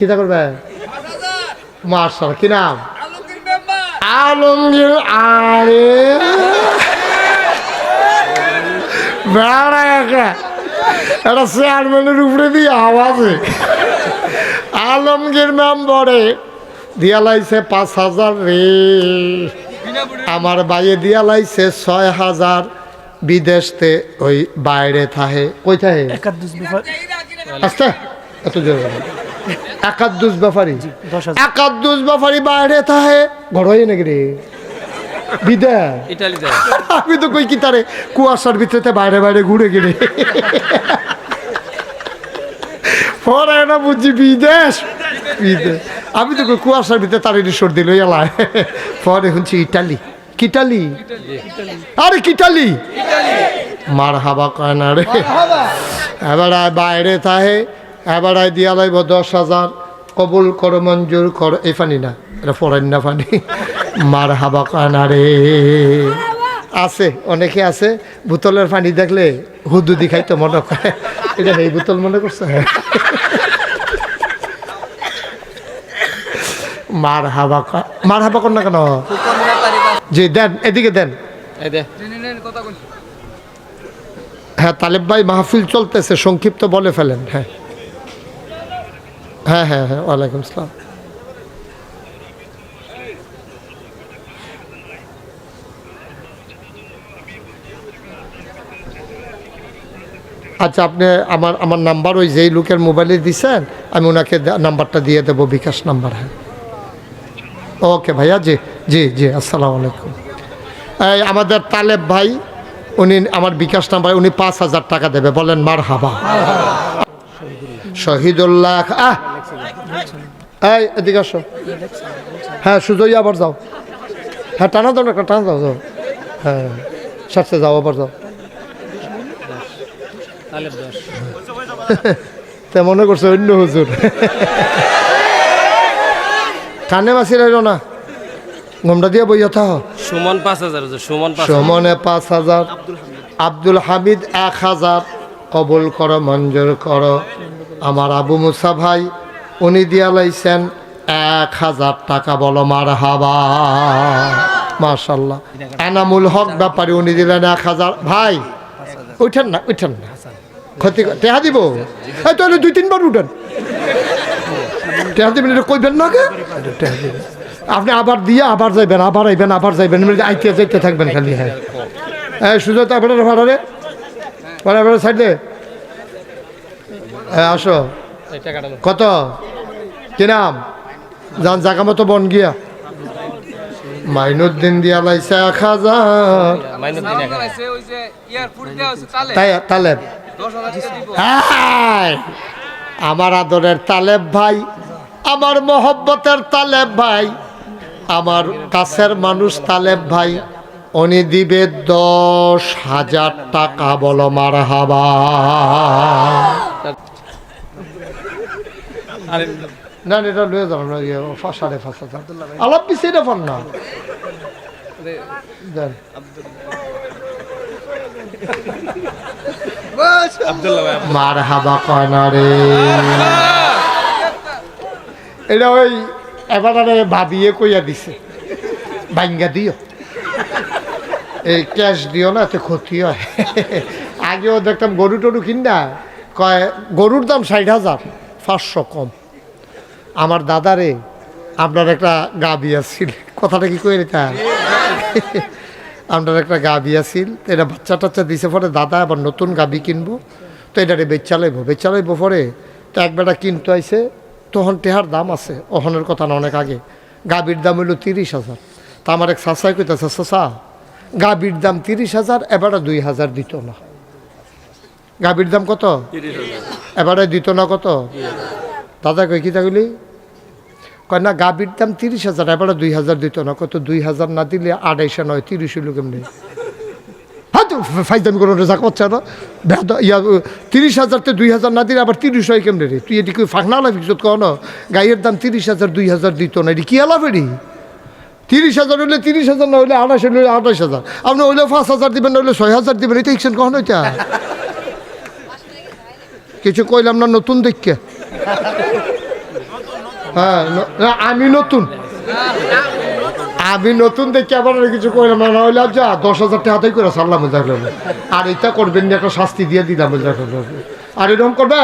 কিতা করবে মার্শাল কি নাম আলমগীর আরে বেড়া একটা চেয়ারম্যানের উপরে দিয়ে আওয়াজে আলমগীর মেম্বরে দিয়া লাইছে 5,000 রে আমার বাইয়ে দিয়া লাইছে 6,000 বিদেশতে ওই বাইরে থাহে কই থাহে আচ্ছা এত জোরে একাদুস ব্যাপারী একাদুস ব্যাপারী বাইরে থাহে ঘরই নাকি রে বিদেশ আমি তো কই কি তারে কুয়াশার ভিতরে বাইরে বাইরে ঘুরে গেলে পরে না বুঝছি বিদেশ বিদেশ আমি তো কুয়াশার ভিতরে তার রিসোর্ট দিল এলায় পরে শুনছি ইটালি কিটালি আরে কিটালি মার হাবা কয় না রে এবার বাইরে থাহে এবার দিয়া লাইব 10,000 কবুল করো মঞ্জুর করো এই ফানি না এটা ফরেন না ফানি মার হাবা কয় না রে আছে অনেকে আছে বোতলের পানি দেখলে হুদু দিখাই তো মনে করে এটা এই বোতল মনে করছে মার হাবা কর না কেন জি দেন এদিকে দেন হ্যাঁ তালেব ভাই মাহফিল চলতেছে সংক্ষিপ্ত বলে ফেলেন হ্যাঁ হ্যাঁ হ্যাঁ হ্যাঁ ওয়ালাইকুম আসসালাম আচ্ছা আপনি আমার নাম্বার ওই যেই লোকের মোবাইলে দিছেন আমি ওনাকে নাম্বারটা দিয়ে দেবো বিকাশ নাম্বার হ্যাঁ ওকে ভাইয়া জি জি জি আসসালামু আলাইকুম এই আমাদের তালেব ভাই উনি আমার বিকাশ নাম্বার উনি 5,000 টাকা দেবে বলেন মার হাবা শহীদুল্লাহ এই এদিকে আসো হ্যাঁ সুজয় আবার যাও হ্যাঁ টানা দাও না টানা দাও যাও হ্যাঁ সাথে যাও আবার যাও তা মনে করছে অন্য হুজুর কানে বাসি রইল না গমটা দিয়ে বই থা সুমন 5,000 সুমনে 5,000 আব্দুল হামিদ 1,000 কবুল করো মঞ্জুর করো আমার আবু মুসা ভাই উনি দিয়া লাইছেন 1,000 টাকা বলো মার হাবা মাশাআল্লাহ এনামুল হক ব্যাপারী উনি দিলেন 1,000 ভাই উঠেন না ক্ষতি টেহা দিব এই তাহলে 2-3 বার উঠেন টেহা দিবেন এটা কইবেন না কে টেহা দিবেন আপনি আবার দিয়ে আবার যাইবেন আবার আইবেন আবার যাইবেন আইতে যাইতে থাকবেন খালি হ্যাঁ এই সুযোগ আপনার ভাড়ারে ভাড়া সাইড দে আসো কত কি নাম যান জায়গা মতো বন গিয়া মাইনুদ্দিন দিয়া লাইছে 1,000 তাই তালেব আমার আদরের তালেব ভাই আমার মহব্বতের তালেব ভাই আমার কাছের মানুষ তালেব ভাই উনি দিবে 10,000 টাকা বলো মার হাবা না এটা লয়ে যাও না 5,500 আলাপ পিছিয়ে এটা ফোন না মার হাবা কয় না রে এটা ওই এবারে ভাবিয়ে কইয়া দিছে বাইঙ্গা দিও এই ক্যাশ দিও না এতে ক্ষতি হয় আগেও দেখতাম গরু টরু কিনা কয় গরুর দাম 60,000 500 কম আমার দাদারে আপনার একটা গাবি আছিল কথাটা কি কই রেখা আপনার একটা গাবি আছিল তো এটা বাচ্চা টাচ্চা দিছে পরে দাদা আবার নতুন গাবি কিনবো তো এটারে বেচা লাইব পরে তো এক বেটা কিনতে আইছে তখন টেহার দাম আছে ওখানের কথা না অনেক আগে গাবির দাম হইল 30,000 তা আমার এক চাষাই কইতেছে চাষা গাবির দাম 30,000 এবারে 2,000 দিত না গাবির দাম কত এবারে দিত না কত দাদা কই কি থাকলি কয় না গাবির দাম 30,000 এবারে 2,000 দিত না কত 2,000 না দিলে 250 নয় 30 হইল কেমনি হয়তো ফাইদামি কোনো রেজাক হচ্ছে না 30,000 তে 2,000 না দিলে আবার 30 হয় কেমনি রে তুই এটি ফাঁকনা লাগি কন গাইয়ের দাম 30,000 2,000 দিত না এটি কি আলাপেরি 30,000 হইলে 30,000 না হইলে 28 হইলে 28,000 আপনি হইলে 5,000 দিবেন না হইলে 6,000 দিবেন এটা ইকশন কখন হইতা কিছু কইলাম না নতুন দেখে হ্যাঁ না, আমি নতুন দেখি আবার কিছু কইলাম না, হইলে যা 10,000 টাকা হাতেই করে সারলাম। আর এটা করবেন না, একটা শাস্তি দিয়ে দিলাম। আর এরকম করবে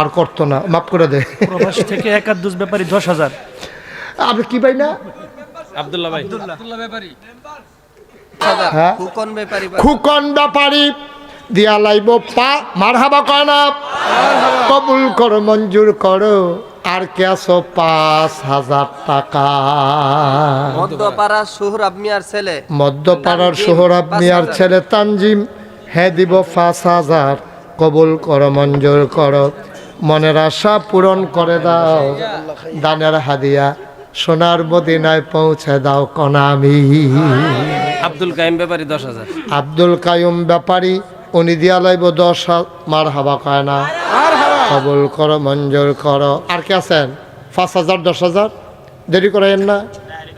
আর করতো না, মাফ করে দে। প্রবাস থেকে একাদুস ব্যাপারী 10,000। আপনি কি ভাই না আব্দুল্লাহ ভাই হ্যাঁ খুকন ব্যাপারী দিয়া লাইব পা মারহাবা কনা কবুল করো মঞ্জুর করো। আর কে আছো 5,000 টাকা। মধ্যপাড়ার সোহরাব মিয়ার ছেলে তানজিম, হ্যাঁ দিব 5,000, কবুল করো মঞ্জুর করো। মনের আশা পূরণ করে দাও, দানের হাদিয়া সোনার মদিনায় পৌঁছে দাও কনামি। আব্দুল কাইম ব্যাপারী 10,000। আব্দুল কাইম ব্যাপারী উনি দিয়া লাইব 10,000। মারহাবা কয় না, কবুল করো মঞ্জুর করো। আর কে আছেন 5,000 10,000? দেরি করেন না,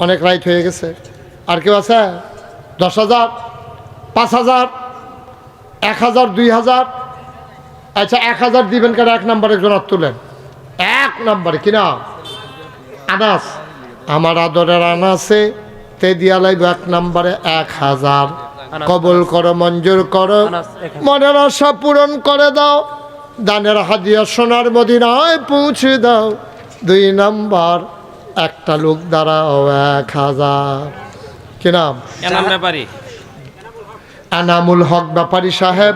অনেক রাইট হয়ে গেছে। আর কেউ আছে 10,000 5,000 1,000 2,000? আচ্ছা 1,000 দিবেন কারণ 1 নম্বরে একজন হাত তুলেন। 1 নম্বরে কিনা আনাস, আমার আদরের আনাসে তে দিয়া লাইব 1 নম্বরে 1,000। কবুল করো মঞ্জুর করো, মনের আশা পূরণ করে দাও, দানের হাদিয়া সোনার মদিনায় পৌঁছে দাও। 2 নম্বর একটা লোক দাঁড়াও 1,000। কি নাম? এনাম ব্যাপারী। আনামুল হক ব্যাপারী সাহেব,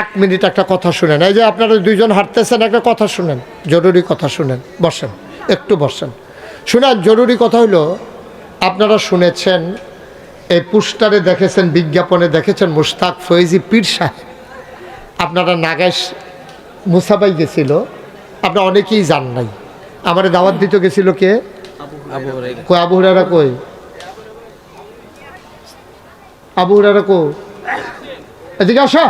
1 মিনিট একটা কথা শুনেন। এই যে আপনারা 2জন হাঁটতেছেন, একটা কথা শুনেন, জরুরি কথা শুনেন। বসেন, একটু বসেন, শুনেন। জরুরি কথা হইল, আপনারা শুনেছেন, এই পোস্টারে দেখেছেন, বিজ্ঞাপনে দেখেছেন, মুশতাক ফয়েজি পীর সাহেব আপনারা নাগাইশ মুসাবাই গেছিল। আপনারা অনেকেই জান নাই। আমার দাওয়াত দিতে গেছিল কে? কই আবু হুরায়রা কই? আবু হুরায়রা কই? এদিকে আসো।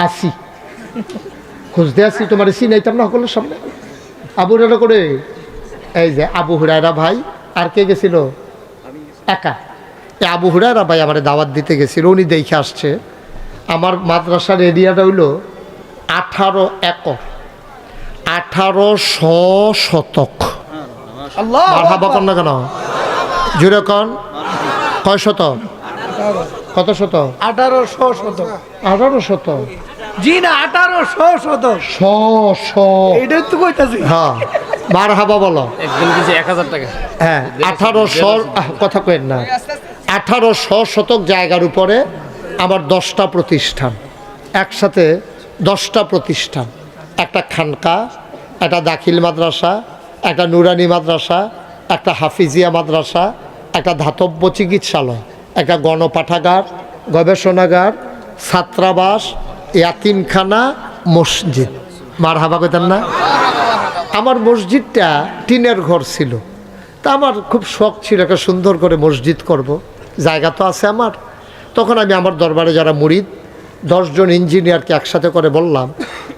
আসি, খুঁজতে আসি, তোমার চিনাইতাম না সকলের সামনে। আবু হুরায়রা করে, এই যে আবু হুরায়রা ভাই। আর কে গেছিল? একা। আবু হুরায়রা ভাই আমার দাওয়াত দিতে গেছিল। উনি দেখে আসছে আমার মাদ্রাসার এরিয়াটা হইল 18 একর, 1800 শতক। মারহাবা কর না কেন? জুড়ে কন, কয় শতক? কত শতক? 1800 শতক। 18 শতক? জি না, 1800 শতক। 100 এটাই তো কইতাছি। হ্যাঁ, মারহাবা বলো। একজন কিছু 1,000 টাকা। হ্যাঁ, 1800 কথা কইেন না। 1800 শতক জায়গার উপরে আমার 10টা প্রতিষ্ঠান, একসাথে 10টা প্রতিষ্ঠান। একটা খানকা, একটা দাখিল মাদ্রাসা, একটা নুরানি মাদ্রাসা, একটা হাফিজিয়া মাদ্রাসা, একটা ধাতব্য চিকিৎসালয়, একটা গণপাঠাগার, গবেষণাগার, ছাত্রাবাস, ইয়াতিমখানা, মসজিদ। মারহাবা কইতেন না? আমার মসজিদটা টিনের ঘর ছিল। তা আমার খুব শখ ছিল একটা সুন্দর করে মসজিদ করব, জায়গা তো আছে আমার। তখন আমি আমার দরবারে যারা মুরিদ 10 জন ইঞ্জিনিয়ারকে একসাথে করে বললাম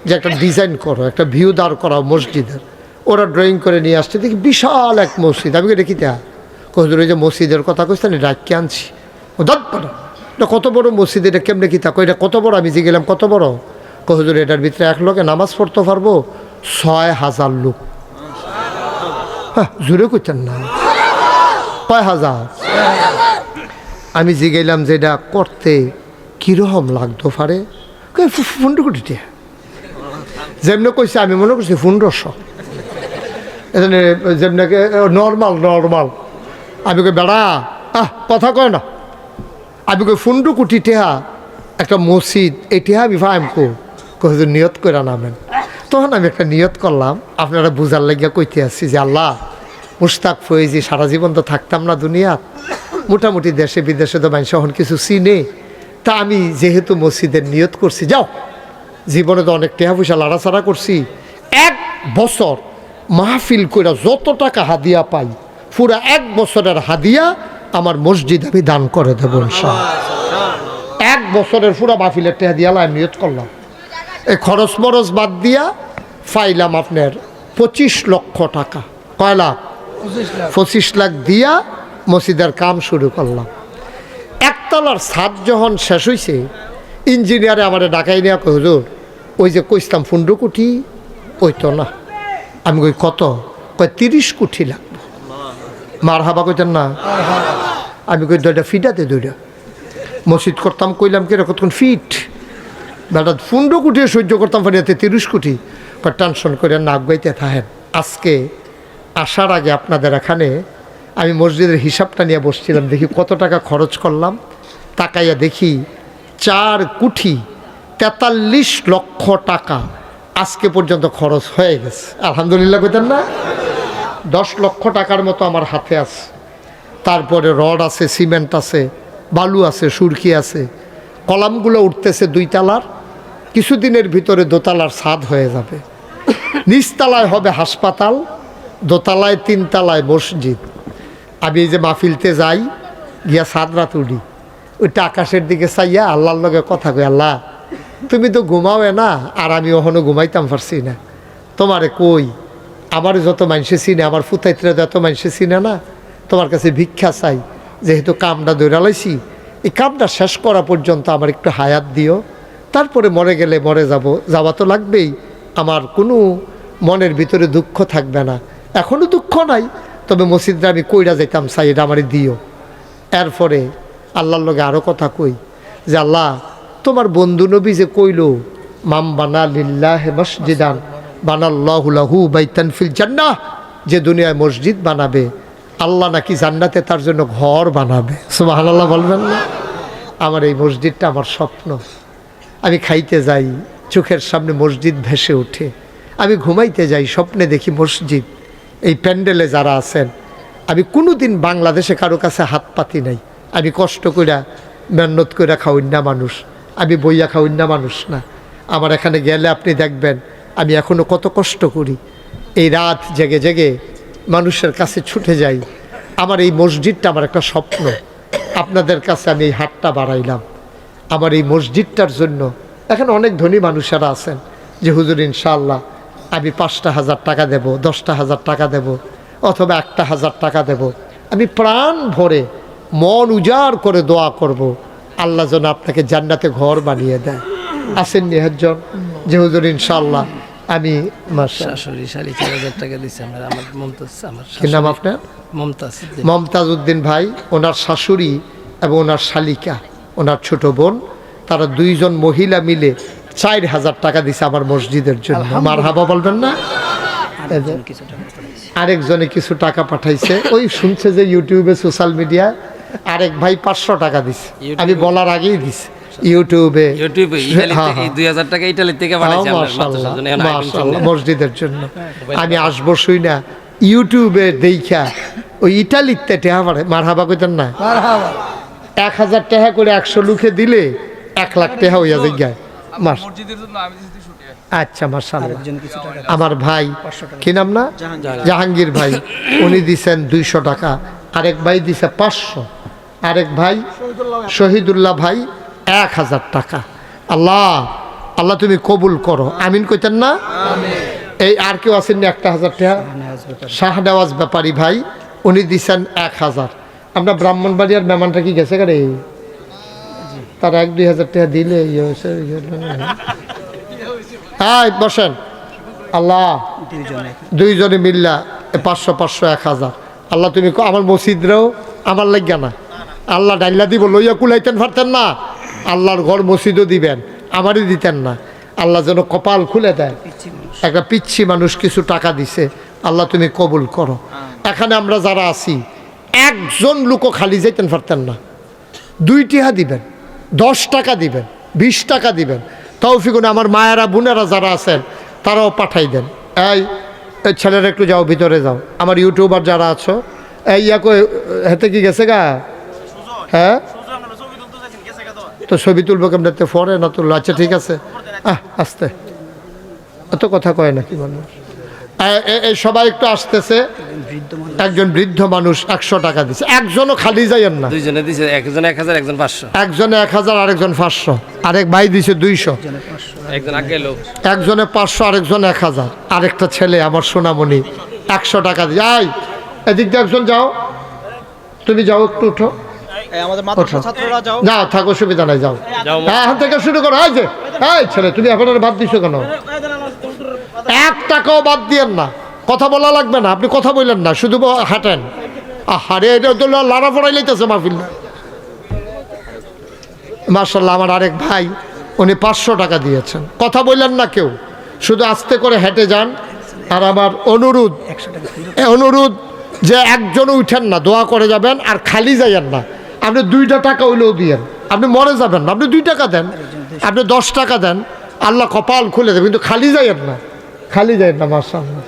যে একটা ডিজাইন করো, একটা ভিউ দাঁড় করাও মসজিদের। ওরা ড্রয়িং করে নিয়ে আসছে, দেখি বিশাল এক মসজিদ। আমি দেখি তা কহুদুর, ওই যে মসজিদের কথা কইছেন, ডাক্কে আনছি। ও দাঁড়া, এটা কত বড় মসজিদ, এটা কেমনে কি তা কই, এটা কত বড়? আমি যে গেলাম কত বড়? কহুদুর, এটার ভিতরে 1 লোকে নামাজ পড়তে পারবো 6,000 লোক। হ্যাঁ, জোরে কইতেন না, কয় হাজার? আমি জিগাইলাম যে এটা করতে কীরকম লাগতো পারে? 15 কোটি টাকা। যেমনি কইছে আমি মনে করছি 1500। এখানে যেমনাকে নর্মাল। আমি কই বেড়া কথা কয় না। আমি কই 15 কোটি টাকা একটা মসজিদ, এটি আমি ভাইম কই নিয়ত করে নামেন। তখন আমি একটা নিয়ত করলাম, আপনারা বুঝার লাগিয়া কইতে আসছি যে আল্লাহ, মুশতাক ফয়েজি সারা জীবন তো থাকতাম না দুনিয়াত, মোটামুটি দেশে বিদেশে তো মানুষ এখন কিছু চিনে। তা আমি যেহেতু মসজিদের নিয়ত করছি, যাও জীবনে তো অনেক টাকা পয়সা লাড়াছাড়া করছি, 1 বছর মাহফিল কইরা যত টাকা হাদিয়া পাই, পুরা 1 বছরের হাদিয়া আমার মসজিদ আমি দান করে দেবো ইনশাআল্লাহ। 1 বছরের পুরা মাহফিলের টাকা দিয়া আমি নিয়ত করলাম। এই খরচ মরচ বাদ দিয়া পাইলাম আপনার 25 লক্ষ টাকা। কয় লাখ? 25 লাখ দিয়া মসজিদের কাম শুরু করলাম। 1 তলার ছাদ যখন শেষ হয়েছে, ইঞ্জিনিয়ারে আমার ডাকাই নিয়ে কই, হুজুর ওই যে কইতাম 15 কোটি, ওই তো না, আমি কই কত? কয় 30 কোটি লাগবে। মার হাবা কইতেন না? আমি কই 2টা ফিটাতে 2টা মসজিদ করতাম, কইলাম কি কতক্ষণ ফিট বেটা 15 কোটি সহ্য করতাম, ফারিয়াতে 30 কোটি। টেনশন করে নাক গাইতে থাকেন। আজকে আসার আগে আপনাদের এখানে আমি মসজিদের হিসাবটা নিয়ে বসছিলাম, দেখি কত টাকা খরচ করলাম। তাকাইয়া দেখি 4 কোটি 43 লক্ষ টাকা আজকে পর্যন্ত খরচ হয়ে গেছে। আলহামদুলিল্লাহ কইতেন না? 10 লক্ষ টাকার মতো আমার হাতে আছে। তারপরে রড আছে, সিমেন্ট আছে, বালু আছে, সুরকি আছে। কলামগুলো উঠতেছে 2 তালার, কিছুদিনের ভিতরে 2 তালার ছাদ হয়ে যাবে। নিচতলায় হবে হাসপাতাল, দোতলায় 3 তালায় মসজিদ। আমি এই যে মাহফিলতে যাই, গিয়া ছাদ রাত উঠি, ওইটা আকাশের দিকে চাইয়া আল্লাহর লগে কথা কই, আল্লাহ তুমি তো ঘুমাওয়ে না, আর আমি ওখানে ঘুমাইতাম পারছি না। তোমারে কই, আমার যত মানুষে চিনে, আমার ফুতাইতরা যত মানুষে চিনে না, তোমার কাছে ভিক্ষা চাই। যেহেতু কামটা দৌড়া লাইছি, এই কামটা শেষ করা পর্যন্ত আমার একটু হায়াত দিও, তারপরে মরে গেলে মরে যাব, যাওয়া তো লাগবেই। আমার কোনো মনের ভিতরে দুঃখ থাকবে না। এখনও দুঃখ নাই, তবে মসজিদটা আমি কইরা যাইতাম চাই, এটা আমারে দিও। এরপরে আল্লাহর লগে আরও কথা কই যে আল্লাহ তোমার বন্ধু নবী যে কইল, মাম বানা লিল্লাহি মসজিদান বানাল্লাহু লাহু বাইতান ফিল জান্নাহ, যে দুনিয়ায় মসজিদ বানাবে আল্লাহ নাকি জান্নাতে তার জন্য ঘর বানাবে। সুবহানাল্লাহ বলবেন না? আমার এই মসজিদটা আমার স্বপ্ন। আমি খাইতে যাই, চোখের সামনে মসজিদ ভেসে ওঠে। আমি ঘুমাইতে যাই, স্বপ্নে দেখি মসজিদ। এই প্যান্ডেলে যারা আছেন, আমি কোনো দিন বাংলাদেশে কারো কাছে হাত পাতি নাই। আমি কষ্ট কইরা মেহনত কইরা খাওয়াই না মানুষ, আমি বইয়া খাওয়াই না মানুষ না। আমার এখানে গেলে আপনি দেখবেন আমি এখনও কত কষ্ট করি। এই রাত জেগে জেগে মানুষের কাছে ছুটে যাই। আমার এই মসজিদটা আমার একটা স্বপ্ন। আপনাদের কাছে আমি এই হাতটা বাড়াইলাম আমার এই মসজিদটার জন্য। এখানে অনেক ধনী মানুষেরা আছেন যে হুজুর ইনশাআল্লাহ আমি 5,000 টাকা দেব, 10,000 টাকা দেব, অথবা 1,000 টাকা দেব। আমি প্রাণ ভরে মন উজাড় করে দোয়া করব, আল্লাহ যেন আপনাকে জান্নাতে ঘর বানিয়ে দেয়। আসেন নিহাজন যে হুজুর ইনশাআল্লাহ আমি শাশুড়ি 4,500 টাকা দিছে আমার মমতাজ, আমার কি নাম আপনার? মমতাজ। মমতাজ উদ্দিন ভাই, ওনার শাশুড়ি এবং ওনার শালিকা, ওনার ছোট বোন, তারা 2 জন মহিলা মিলে 4,000 টাকা দিছে আমার মসজিদের জন্য। মারহাবা বলবেন না? আরেকজনে কিছু টাকা পাঠাইছে, ওই শুনছে যে ইউটিউবে সোশ্যাল মিডিয়া। আরেক ভাই 500 টাকা দিছে, আমি বলার আগেই দিছে ইউটিউবে। ইটালি থেকে 2,000 টাকা ইটালি থেকে পাঠাইছে আপনার মাশাআল্লাহ, মাদ্রাসার জন্য, এখন আইটেম মাশাআল্লাহ, শুনলেন। মসজিদের জন্য। আমি আসবো শুই না ইউটিউবে দেখা ওই ইটালিতে টেহা পারে। মারহাবা কইতেন না? 1,000 টাকা করে 100 লুকে দিলে 1 লাখ টাকা হইয়া যায় মাস। আচ্ছা মাশাআল্লাহ। আমার ভাই কি নাম না, জাহাঙ্গীর ভাই, উনি দিছেন 200 টাকা। আরেক ভাই দিছে 500। আরেক ভাই শহীদুল্লাহ ভাই 1,000 টাকা। আল্লাহ আল্লাহ তুমি কবুল করো, আমিন কইতেন না? এই আর কেউ আসেননি 1,000 টাকা? শাহনেওয়াজ ব্যাপারী ভাই, উনি দিছেন 1,000। আমরা ব্রাহ্মণবাড়িয়ার মেহমানটা কি গেছে রে, তারা 1-2 হাজার টাকা দিলে বসেন। আল্লাহ 2 জনে মিল্লা 500 500 1,000। আল্লাহ তুমি আমার মসজিদরেও আমার লাগিয়া না, আল্লাহ ডাইলা দিব, লইয়া কুলাইতেন পারতেন না। আল্লাহর ঘর মসজিদও দিবেন, আমারই দিতেন না। আল্লাহ যেন কপাল খুলে দেয়। একটা পিচ্ছি মানুষ কিছু টাকা দিছে, আল্লাহ তুমি কবুল করো। এখানে আমরা যারা আছি, 1জন লোকও খালি যাইতেন পারতেন না। 2 টাকা দিবেন, 10 টাকা দিবেন, 20 টাকা দিবেন। তৌফিক আমার মায়েরা বোনেরা যারা আছেন তারাও পাঠাই দেন। এই ছেলেরা একটু যাও, ভিতরে যাও। আমার ইউটিউবার যারা আছো, এই ইয়াকো হেতে কি গেছে গা? হ্যাঁ, তো ছবি তুলবো কেমন? ফরে না তুললো? আচ্ছা ঠিক আছে, আসতে এত কথা কয় না কি মানুষ। এই সবাই একটু আসতেছে। একজন বৃদ্ধ মানুষ 100 টাকা দিচ্ছে। 1জনও খালি যাইয়েন না। 2 জনে দিছে, একজনে 1,000 একজন 500। একজনে 1,000 আরেকজন 500। আরেক ভাই দিছে 200। একজন আগে লোক, একজনে 500 আরেকজন 1,000। আরেকটা ছেলে আমার সোনামণি 100 টাকা দিয়ে। আই এদিক দিয়ে একজন যাও, তুমি যাও, একটু উঠো। যাও, থাকো, সুবিধা নাই, যাও। এখন থেকে শুরু করো। এই যে এই ছেলে, তুমি এখন আর বাদ দিছো কেন? 1 টাকাও বাদ দিয়েন না। কথা বলা লাগবে না, আপনি কথা বললেন না, শুধু হাঁটেন। আহারে এটা তো লাড়া পড়াই লাইতেছে মাহফিল। মাশাআল্লাহ, আমার আরেক ভাই উনি 500 টাকা দিয়েছেন। কথা বললেন না কেউ, শুধু আস্তে করে হেঁটে যান। আর আমার অনুরোধ যে একজনও উঠেন না, দোয়া করে যাবেন আর খালি যাইয়েন না। আপনি 2 টাকা হইলেও দিয়েন, আপনি মরে যাবেন না। আপনি 2 টাকা দেন, আপনি 10 টাকা দেন, আল্লাহ কপাল খুলে দেবে, কিন্তু খালি যাইয়েন না, খালি যাইয়েন না। মাশাআল্লাহ,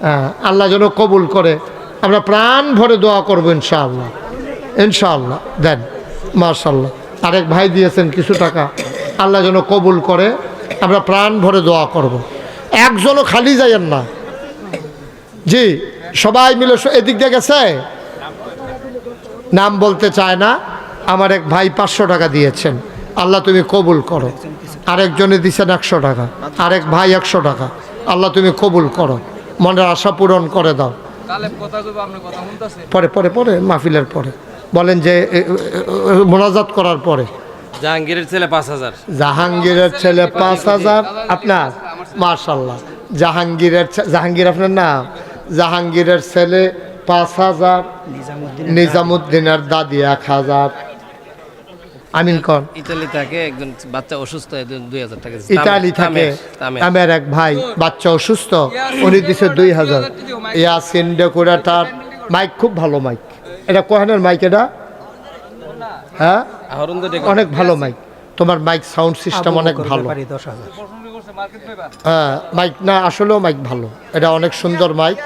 হ্যাঁ, আল্লাহ যেন কবুল করে। আমরা প্রাণ ভরে দোয়া করবো ইনশাআল্লাহ, ইনশাআল্লাহ। দেন, মাশাআল্লাহ। আরেক ভাই দিয়েছেন কিছু টাকা, আল্লাহ যেন কবুল করে। আমরা প্রাণ ভরে দোয়া করব। একজনও খালি যাইয়েন না। জি, সবাই মিলে এদিক দিয়ে গেছে, নাম বলতে চায় না। আমার এক ভাই 500 টাকা দিয়েছেন, আল্লাহ তুমি কবুল করো। আরেকজনে দিয়েছেন 100 টাকা, আরেক ভাই 100 টাকা, আল্লাহ তুমি কবুল করো, মনের আশা পূরণ করে দাও। পরে পরে পরে মাহফিলের পরে বলেন যে মোনাজাত করার পরে। জাহাঙ্গীরের ছেলে 5000। জাহাঙ্গীরের ছেলে 5000 আপনার। মাশাআল্লাহ, জাহাঙ্গীর আপনার নাম। জাহাঙ্গীরের ছেলে 5000, নিজামুদ্দিনের দাদি 1000। আমিন কর। ইতালি থাকে একজন বাচ্চা অসুস্থ, 2000 টাকা। ইতালি থাকে আমার এক ভাই, বাচ্চা অসুস্থ, উনি দিছে 2000। ইয়াসিন ডেকোরেটর, মাইক খুব ভালো মাইক। এটা কোহানের মাইক, এটা হ্যাঁ অনেক ভালো মাইক। তোমার মাইক সাউন্ড সিস্টেম অনেক ভালো। হ্যাঁ, মাইক না আসলেও মাইক ভালো, এটা অনেক সুন্দর মাইক।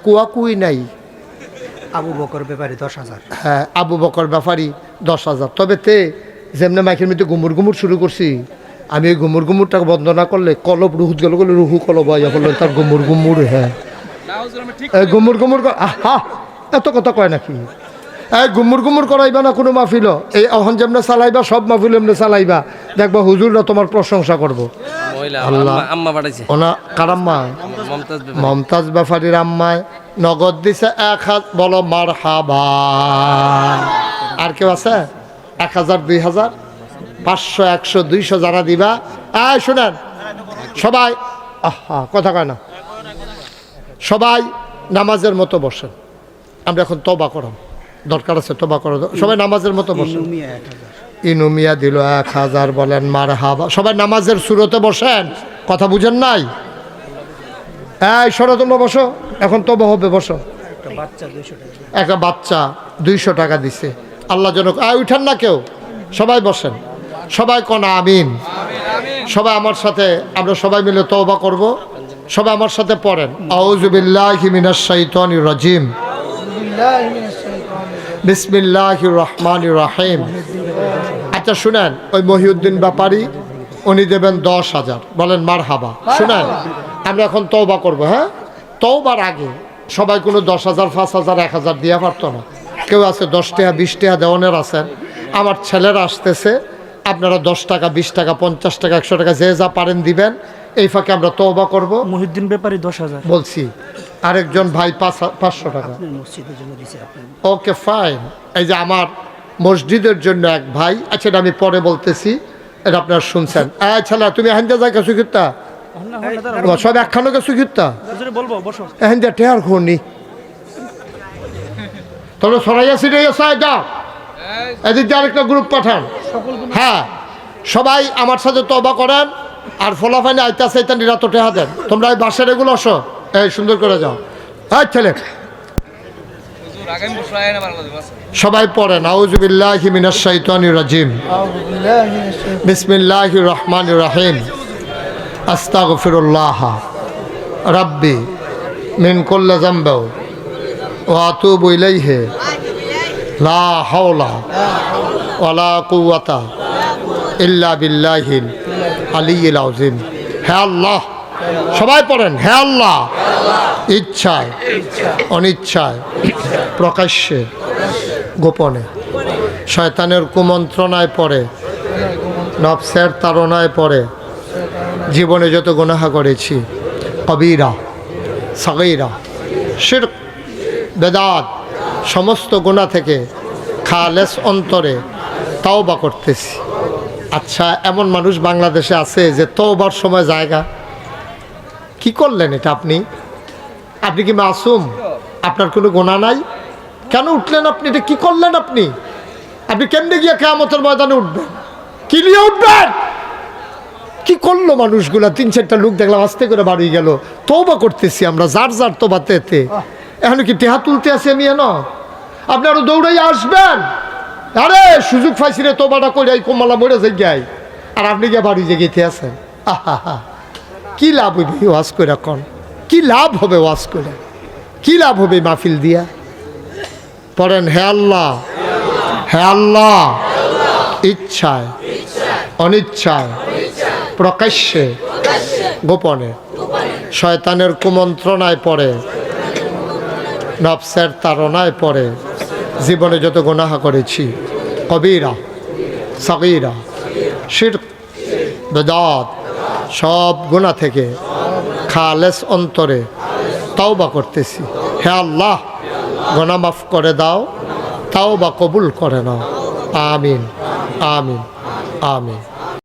কুয়াকুই নাই। আবু বকর ব্যাপারী 10,000। হ্যাঁ, আবু বকর ব্যাপারী 10,000। তবে তে যেমনি মাইকের মধ্যে গুমুর গুমুর শুরু করছি, আমি ওই গুমুর গুমুরটাকে বন্ধ না করলে কলব রুহুত গেল, রুহু কলব আইয়া বললেন তার গুমুর গুমুর। হ্যাঁ, গুমুর গুমুর, আহা, এত কথা কয় নাকি? এই গুমুর গুমুর করাইবা না কোনো মাহফিল। এই অহন যেমনে চালাইবা, সব মাহফিল এমনি চালাইবা, দেখবা হুজুররা তোমার প্রশংসা করবো। আল্লাহ আম্মা পাঠাইছে। ওনা কার আম্মা? মমতাজ ব্যাপারীর আম্মায় নগদ দিছে 1000। বলো মারহাবা। আর কেউ আছে? 1000, 2000, 500, 100, 200 যারা দিবা। শুনেন সবাই, আহা কথা কয় না, সবাই নামাজের মতো বসেন। আমরা এখন তওবা করাম, দরকার আছে তওবা করো। সবাই নামাজের মতো বসেন। ইনুমিয়া দিল 1000। বলেন মারহাবা। সবাই নামাজের সুরতে বসেন, কথা বুঝেন নাই? এই সরো, তোমরা বসো, এখন তওবা হবে, বসো। একটা বাচ্চা 200 টাকা দিছে, আল্লাহ যেন। উঠেন না কেউ, সবাই বসেন, সবাই কোন আমিন। সবাই আমার সাথে, আমরা সবাই মিলে তওবা করব। সবাই আমার সাথে পড়েন, আউযু বিল্লাহি মিনাশ শাইতানির রাজিম, বিসমিল্লাহির রহমানির রহিম। আচ্ছা শুনেন, ওই মহিউদ্দিন ব্যাপারী উনি দেবেন 10,000। বলেন মারহাবা। শুনেন, আমরা এখন তওবা করব। হ্যাঁ, তওবার আগে সবাই কোনো 10,000, 5,000, 1000 দিয়া পারতো না। কেউ আছে 10 টাকা, 20 টাকা দেওয়ানের আছেন। আমার ছেলেরা আসতেছে, আপনারা 10 টাকা, 20 টাকা, 50 টাকা, 100 টাকা যে যা পারেন দিবেন। এই ফাঁকে আমরা তওবা করব। মহিউদ্দিন ব্যাপারী 10,000 বলছি। আরেকজন ভাই 500 টাকা। Okay fine. এই যে আমার মসজিদের জন্য এক ভাই, আচ্ছা এটা আমি পরে বলতেছি, এটা আপনারা শুনছেন। ছেলে তুমি হান্দা যাই গেছো কিতা, সব একখানো গেছো কিতা, বলবো বসো। হান্দা টেয়ার খুনি তোমরা সরাইয়া সিটাইয়া চাই যাও। এদিক দিয়ে আরেকটা গ্রুপ পাঠান। হ্যাঁ, সবাই আমার সাথে তওবা করেন। আর ফলাফাইনে আইতা চাইতা নিরাত টেহা দেন। তোমরা এই বাসের এগুলো আসো, এই সুন্দর করে যাও। হ্যাঁ ছেলে, সবাই পড়েন, আউযু বিল্লাহি মিনাশ শাইতানির রাজিম, বিসমিল্লাহির রহমানির রহিম, আস্তাগফিরুল্লাহ রাব্বি মিন কুল্লি যামবি ওয়া আতুবু ইলাইহি লা হাওলা ওয়ালা কুওয়াতা ইল্লা বিল্লাহিল আলিয়্যিল আযীম। হে আল্লাহ, সবাই পড়েন, হে আল্লাহ, ইচ্ছায় অনিচ্ছায়, প্রকাশ্যে গোপনে, শয়তানের কুমন্ত্রণায় পড়ে, নফসের তাড়নায় পড়ে জীবনে যত গুনাহ করেছি, কবিরা সাগীরা শিরক বেদাত, সমস্ত গুনাহ থেকে খালেস অন্তরে তওবা করতেছি। আচ্ছা, এমন মানুষ বাংলাদেশে আছে যে তওবার সময় জায়গা কি করলেন এটা আপনি? আপনি কি মাসুম? আপনার কোনো গোনা নাই? কেন উঠলেন আপনি? এটা কি করলেন আপনি? আপনি কেমনে গিয়ে কিয়ামতের ময়দানে উঠবেন? কি নিয়ে উঠবেন? কি করলো মানুষগুলা? 3-4টা লোক দেখলাম আস্তে করে বাড়ি গেল। তওবা করতেছি আমরা, যার যার তোবাতে। এখন কি টেহা তুলতে আসি আমি? আপনি আরো দৌড়াই আসবেন? আরে সুযোগ পাইছি রে, তোবাটা করে কমালা মরে যাই। আর আপনি গিয়ে বাড়ি জেগেতে আছেন। আহা, কি লাভ হইবে ওয়াজ করে? কন কি লাভ হবে ওয়াজ করে? কি লাভ হবে মাহফিল দিয়া? পড়েন, হে আল্লাহ, হে আল্লাহ, ইচ্ছায় অনিচ্ছায় প্রকাশ্যে গোপনে শয়তানের কুমন্ত্রণায় পড়ে, নফসের তাড়নায় পড়ে জীবনে যত গুনাহ করেছি, কবিরা সগীরা শিরক বেদাত, সব গুনাহ থেকে খালেস অন্তরে তাওবা করতেছি। হে আল্লাহ, গুনাহ মাফ করে দাও, তাওবা কবুল করে নাও। আমিন, আমিন, আমিন।